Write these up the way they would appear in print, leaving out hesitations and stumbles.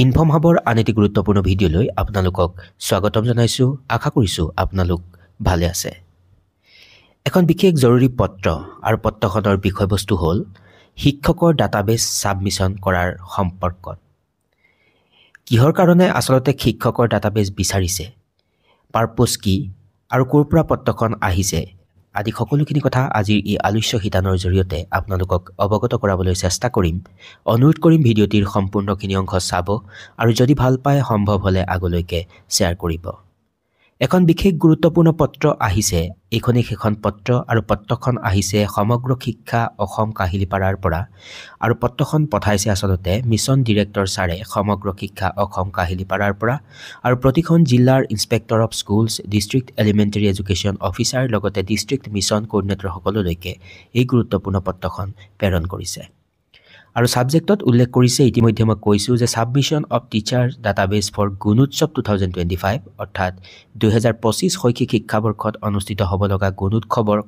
Inform হাবৰ আন এটি গুৰুত্বপূৰ্ণ ভিডিঅ'লৈ আপোনালোকক স্বাগতম জনাইছোঁ। আশা কৰিছোঁ আপোনালোক ভালে আছে। এখন বিশেষ জৰুৰী পত্ৰ আৰু পত্ৰখনৰ বিষয়বস্তু হ'ল শিক্ষকৰ ডাটাবেছ ছাবমিছন কৰাৰ সম্পৰ্কত। কিহৰ কাৰণে আচলতে শিক্ষকৰ ডাটাবেছ বিচাৰিছে, পাৰপ'জ কি আৰু ক'ৰ পৰা পত্ৰখন আহিছে আদি সকলোখিনি কথা আজিৰ এই আলোচ্য শিতানৰ জৰিয়তে আপোনালোকক অৱগত কৰাবলৈ চেষ্টা কৰিম। অনুৰোধ কৰিম ভিডিঅ'টিৰ সম্পূৰ্ণখিনি অংশ চাব আৰু যদি ভাল পায় সম্ভৱ হ'লে আগলৈকে শ্বেয়াৰ কৰিব। এখন বিশেষ গুৰুত্বপূৰ্ণ পত্ৰ আহিছে, এইখনেই সেইখন পত্ৰ আৰু পত্ৰখন আহিছে সমগ্ৰ শিক্ষা অসম কাহিলীপাৰাৰ পৰা আৰু পত্ৰখন পঠাইছে আচলতে মিছন ডিৰেক্টৰ ছাৰে সমগ্ৰ শিক্ষা অসম কাহিলীপাৰাৰ পৰা আৰু প্ৰতিখন জিলাৰ inspector of schools, district elementary education officer লগতে ডিষ্ট্ৰিক্ট মিছন কোঅৰ্ডিনেটৰসকললৈকে এই গুৰুত্বপূৰ্ণ পত্ৰখন প্ৰেৰণ কৰিছে। আৰু ছাবজেক্টত উল্লেখ কৰিছে, ইতিমধ্যে মই কৈছোঁ যে submission of teacher database for Gunotsav 2025 অৰ্থাৎ 2025 শৈক্ষিক শিক্ষাবৰ্ষত অনুষ্ঠিত হ'ব লগা গুণোৎসৱৰ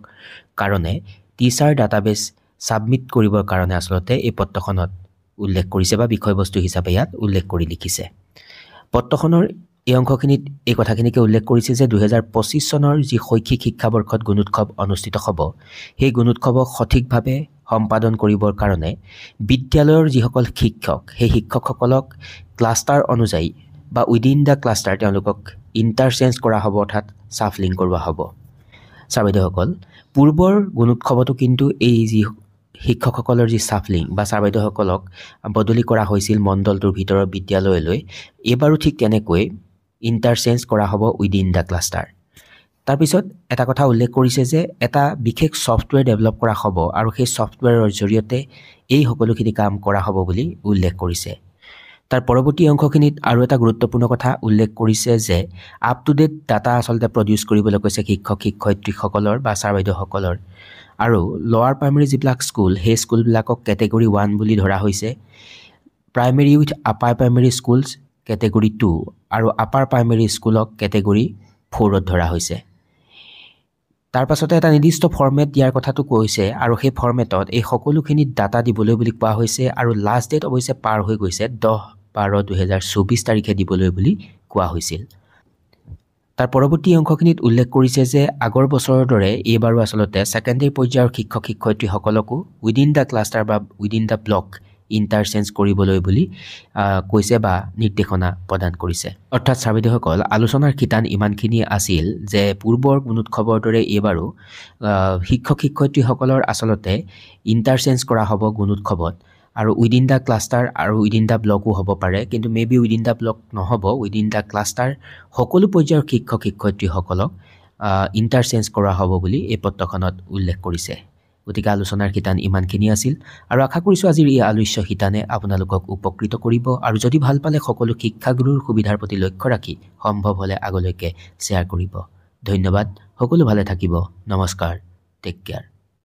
কাৰণে টিচাৰ ডাটাবেছ ছাবমিট কৰিবৰ কাৰণে আচলতে এই পত্ৰখনত উল্লেখ কৰিছে বা বিষয়বস্তু হিচাপে ইয়াত উল্লেখ কৰি লিখিছে। পত্ৰখনৰ এই অংশখিনিত এই কথাখিনিকে উল্লেখ কৰিছে যে 2025 চনৰ যি শৈক্ষিক শিক্ষাবৰ্ষত গুণোৎসৱ অনুষ্ঠিত হ'ব, সেই গুণোৎসৱক সঠিকভাৱে সম্পাদন কৰিবৰ কাৰণে বিদ্যালয়ৰ যিসকল শিক্ষক, সেই শিক্ষকসকলক ক্লাষ্টাৰ অনুযায়ী বা উইদিন দ্য ক্লাষ্টাৰ তেওঁলোকক ইণ্টাৰচেঞ্জ কৰা হ'ব, অৰ্থাৎ ছাফলিং কৰোৱা হ'ব। ছাৰ বাইদেউসকল, পূৰ্বৰ গুণোৎসৱতো কিন্তু এই যি শিক্ষকসকলৰ যি ছাফলিং বা ছাৰ বাইদেউসকলক বদলি কৰা হৈছিল মণ্ডলটোৰ ভিতৰৰ বিদ্যালয়লৈ, এইবাৰো ঠিক তেনেকৈ ইণ্টাৰচেঞ্জ কৰা হ'ব উইদিন দ্য ক্লাষ্টাৰ। তাৰপিছত এটা কথা উল্লেখ কৰিছে যে এটা বিশেষ ছফ্টৱেৰ ডেভেলপ কৰা হ'ব আৰু সেই ছফ্টৱেৰৰ জৰিয়তে এই সকলোখিনি কাম কৰা হ'ব বুলি উল্লেখ কৰিছে। তাৰ পৰৱৰ্তী অংশখিনিত আৰু এটা গুৰুত্বপূৰ্ণ কথা উল্লেখ কৰিছে যে আপ টু ডেট ডাটা আচলতে প্ৰডিউচ কৰিবলৈ কৈছে শিক্ষক শিক্ষয়িত্ৰীসকলৰ বা ছাৰ বাইদেউসকলৰ। আৰু লোৱাৰ প্ৰাইমেৰী যিবিলাক স্কুল, সেই স্কুলবিলাকক কেটেগৰী 1 বুলি ধৰা হৈছে, primary with upper primary schools category 2 আৰু আপাৰ প্ৰাইমেৰী স্কুলক কেটেগৰী 4ত ধৰা হৈছে। তাৰ পাছতে এটা নিৰ্দিষ্ট ফৰ্মেট দিয়াৰ কথাটো কৈছে আৰু সেই ফৰ্মেটত এই সকলোখিনি ডাটা দিবলৈ বুলি কোৱা হৈছে আৰু লাষ্ট ডেট অৱশ্যে পাৰ হৈ গৈছে 10/12/2024 তাৰিখে দিবলৈ বুলি কোৱা হৈছিল। তাৰ পৰৱৰ্তী অংশখিনিত উল্লেখ কৰিছে যে আগৰ বছৰৰ দৰে এইবাৰো আচলতে ছেকেণ্ডেৰী পৰ্যায়ৰ শিক্ষক শিক্ষয়িত্ৰীসকলকো উইদিন দ্য ক্লাষ্টাৰ বা উইদিন দ্য ব্লক ইণ্টাৰচেঞ্জ কৰিবলৈ বুলি কৈছে বা নিৰ্দেশনা প্ৰদান কৰিছে। অৰ্থাৎ ছাৰ বাইদেউসকল, আলোচনাৰ শিতান ইমানখিনিয়ে আছিল যে পূৰ্বৰ গুণোৎসৱৰ দৰে এইবাৰো শিক্ষক শিক্ষয়িত্ৰীসকলৰ আচলতে ইণ্টাৰচেঞ্জ কৰা হ'ব গুণোৎসৱত আৰু উইদিন দ্য ক্লাষ্টাৰ আৰু উইদিন দ্য ব্লকো হ'ব পাৰে, কিন্তু মেবি উইদিন দ্য ব্লক নহ'ব, উইদিন দ্য ক্লাষ্টাৰ সকলো পৰ্যায়ৰ শিক্ষক শিক্ষয়িত্ৰীসকলক ইণ্টাৰচেঞ্জ কৰা হ'ব বুলি এই পত্ৰখনত উল্লেখ কৰিছে। গতিকে আলোচনাৰ শিতান ইমানখিনি আছিল আৰু আশা কৰিছোঁ আজিৰ এই আলোচ্য শিতানে আপোনালোকক উপকৃত কৰিব আৰু যদি ভাল পালে সকলো শিক্ষাগুৰুৰ সুবিধাৰ প্ৰতি লক্ষ্য ৰাখি সম্ভৱ হ'লে আগলৈকে শ্বেয়াৰ কৰিব। ধন্যবাদ, সকলো ভালে থাকিব। নমস্কাৰ, টেক কেয়াৰ।